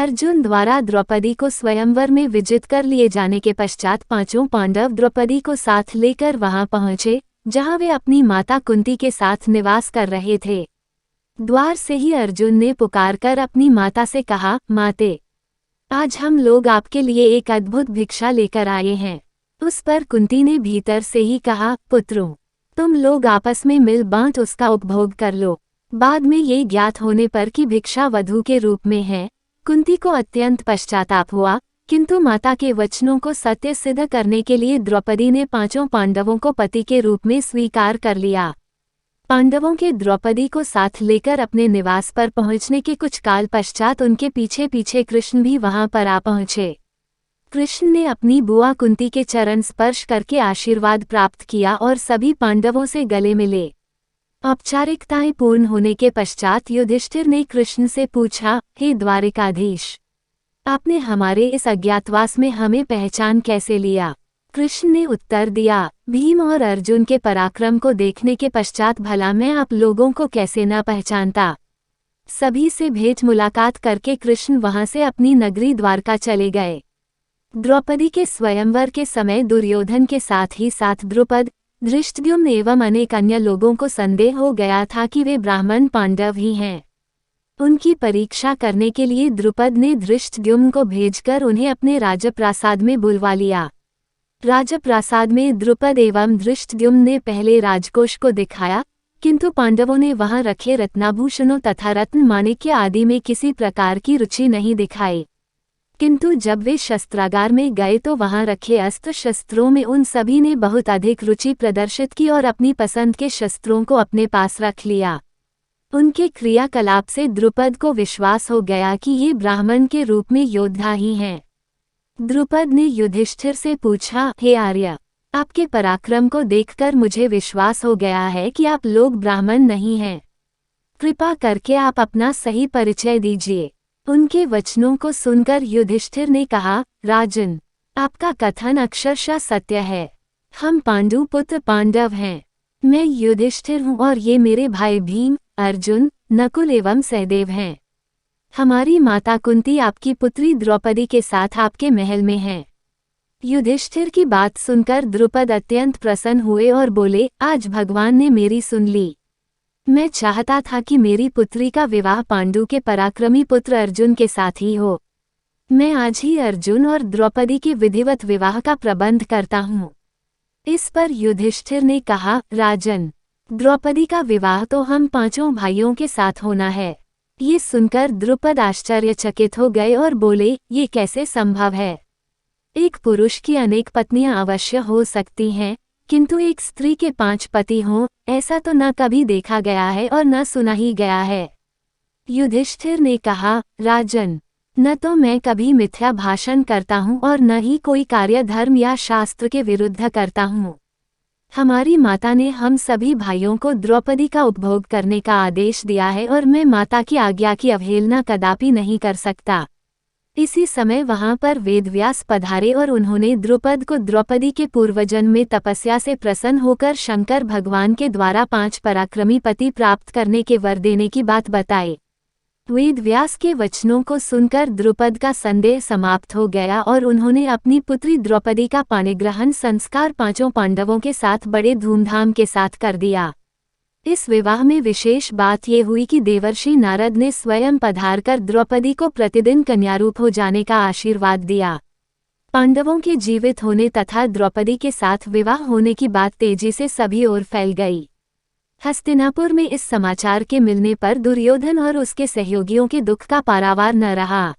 अर्जुन द्वारा द्रौपदी को स्वयंवर में विजित कर लिए जाने के पश्चात पांचों पांडव द्रौपदी को साथ लेकर वहां पहुंचे, जहां वे अपनी माता कुंती के साथ निवास कर रहे थे। द्वार से ही अर्जुन ने पुकारकर अपनी माता से कहा, माते, आज हम लोग आपके लिए एक अद्भुत भिक्षा लेकर आए हैं। उस पर कुंती ने भीतर से ही कहा, पुत्रों, तुम लोग आपस में मिल बांट उसका उपभोग कर लो। बाद में ये ज्ञात होने पर कि भिक्षा वधू के रूप में है, कुंती को अत्यंत पश्चाताप हुआ, किंतु माता के वचनों को सत्य सिद्ध करने के लिए द्रौपदी ने पांचों पांडवों को पति के रूप में स्वीकार कर लिया। पांडवों के द्रौपदी को साथ लेकर अपने निवास पर पहुंचने के कुछ काल पश्चात उनके पीछे पीछे कृष्ण भी वहां पर आ पहुंचे। कृष्ण ने अपनी बुआ कुंती के चरण स्पर्श करके आशीर्वाद प्राप्त किया और सभी पांडवों से गले मिले। औपचारिकताएं पूर्ण होने के पश्चात युधिष्ठिर ने कृष्ण से पूछा, हे द्वारिकाधीश, आपने हमारे इस अज्ञातवास में हमें पहचान कैसे लिया? कृष्ण ने उत्तर दिया, भीम और अर्जुन के पराक्रम को देखने के पश्चात भला मैं आप लोगों को कैसे न पहचानता। सभी से भेंट मुलाकात करके कृष्ण वहां से अपनी नगरी द्वारका चले गए। द्रौपदी के स्वयंवर के समय दुर्योधन के साथ ही साथ द्रुपद, धृष्टद्युम्न एवं अनेक अन्य लोगों को संदेह हो गया था कि वे ब्राह्मण पांडव ही हैं। उनकी परीक्षा करने के लिए द्रुपद ने धृष्टद्युम्न को भेजकर उन्हें अपने राजप्रासाद में बुलवा लिया। राजप्रासाद में द्रुपद एवं धृष्टद्युम्न ने पहले राजकोष को दिखाया, किंतु पांडवों ने वहां रखे रत्नाभूषणों तथा रत्न माणिक्य आदि में किसी प्रकार की रुचि नहीं दिखाई। किंतु जब वे शस्त्रागार में गए तो वहां रखे अस्त्र शस्त्रों में उन सभी ने बहुत अधिक रुचि प्रदर्शित की और अपनी पसंद के शस्त्रों को अपने पास रख लिया। उनके क्रियाकलाप से द्रुपद को विश्वास हो गया कि ये ब्राह्मण के रूप में योद्धा ही हैं। द्रुपद ने युधिष्ठिर से पूछा, हे आर्य, आपके पराक्रम को देखकर मुझे विश्वास हो गया है कि आप लोग ब्राह्मण नहीं हैं। कृपा करके आप अपना सही परिचय दीजिए। उनके वचनों को सुनकर युधिष्ठिर ने कहा, राजन, आपका कथन अक्षरशः सत्य है। हम पांडु पुत्र पांडव हैं। मैं युधिष्ठिर हूँ और ये मेरे भाई भीम, अर्जुन, नकुल एवं सहदेव हैं। हमारी माता कुंती आपकी पुत्री द्रौपदी के साथ आपके महल में है। युधिष्ठिर की बात सुनकर द्रुपद अत्यंत प्रसन्न हुए और बोले, आज भगवान ने मेरी सुन ली। मैं चाहता था कि मेरी पुत्री का विवाह पांडु के पराक्रमी पुत्र अर्जुन के साथ ही हो। मैं आज ही अर्जुन और द्रौपदी के विधिवत विवाह का प्रबंध करता हूँ। इस पर युधिष्ठिर ने कहा, राजन, द्रौपदी का विवाह तो हम पांचों भाइयों के साथ होना है। ये सुनकर द्रुपद आश्चर्यचकित हो गए और बोले, ये कैसे संभव है? एक पुरुष की अनेक पत्नियां अवश्य हो सकती हैं, किंतु एक स्त्री के 5 पति हों, ऐसा तो न कभी देखा गया है और न सुना ही गया है। युधिष्ठिर ने कहा, राजन, न तो मैं कभी मिथ्या भाषण करता हूँ और न ही कोई कार्य धर्म या शास्त्र के विरुद्ध करता हूँ। हमारी माता ने हम सभी भाइयों को द्रौपदी का उपभोग करने का आदेश दिया है और मैं माता की आज्ञा की अवहेलना कदापि नहीं कर सकता। इसी समय वहां पर वेदव्यास पधारे और उन्होंने द्रुपद को द्रौपदी के पूर्वजन्म में तपस्या से प्रसन्न होकर शंकर भगवान के द्वारा 5 पराक्रमी पति प्राप्त करने के वर देने की बात बताई। वेदव्यास के वचनों को सुनकर द्रुपद का संदेह समाप्त हो गया और उन्होंने अपनी पुत्री द्रौपदी का पाणिग्रहण संस्कार 5 पांडवों के साथ बड़े धूमधाम के साथ कर दिया। इस विवाह में विशेष बात ये हुई कि देवर्षि नारद ने स्वयं पधारकर द्रौपदी को प्रतिदिन कन्यारूप हो जाने का आशीर्वाद दिया। पांडवों के जीवित होने तथा द्रौपदी के साथ विवाह होने की बात तेजी से सभी ओर फैल गई। हस्तिनापुर में इस समाचार के मिलने पर दुर्योधन और उसके सहयोगियों के दुख का पारावार न रहा।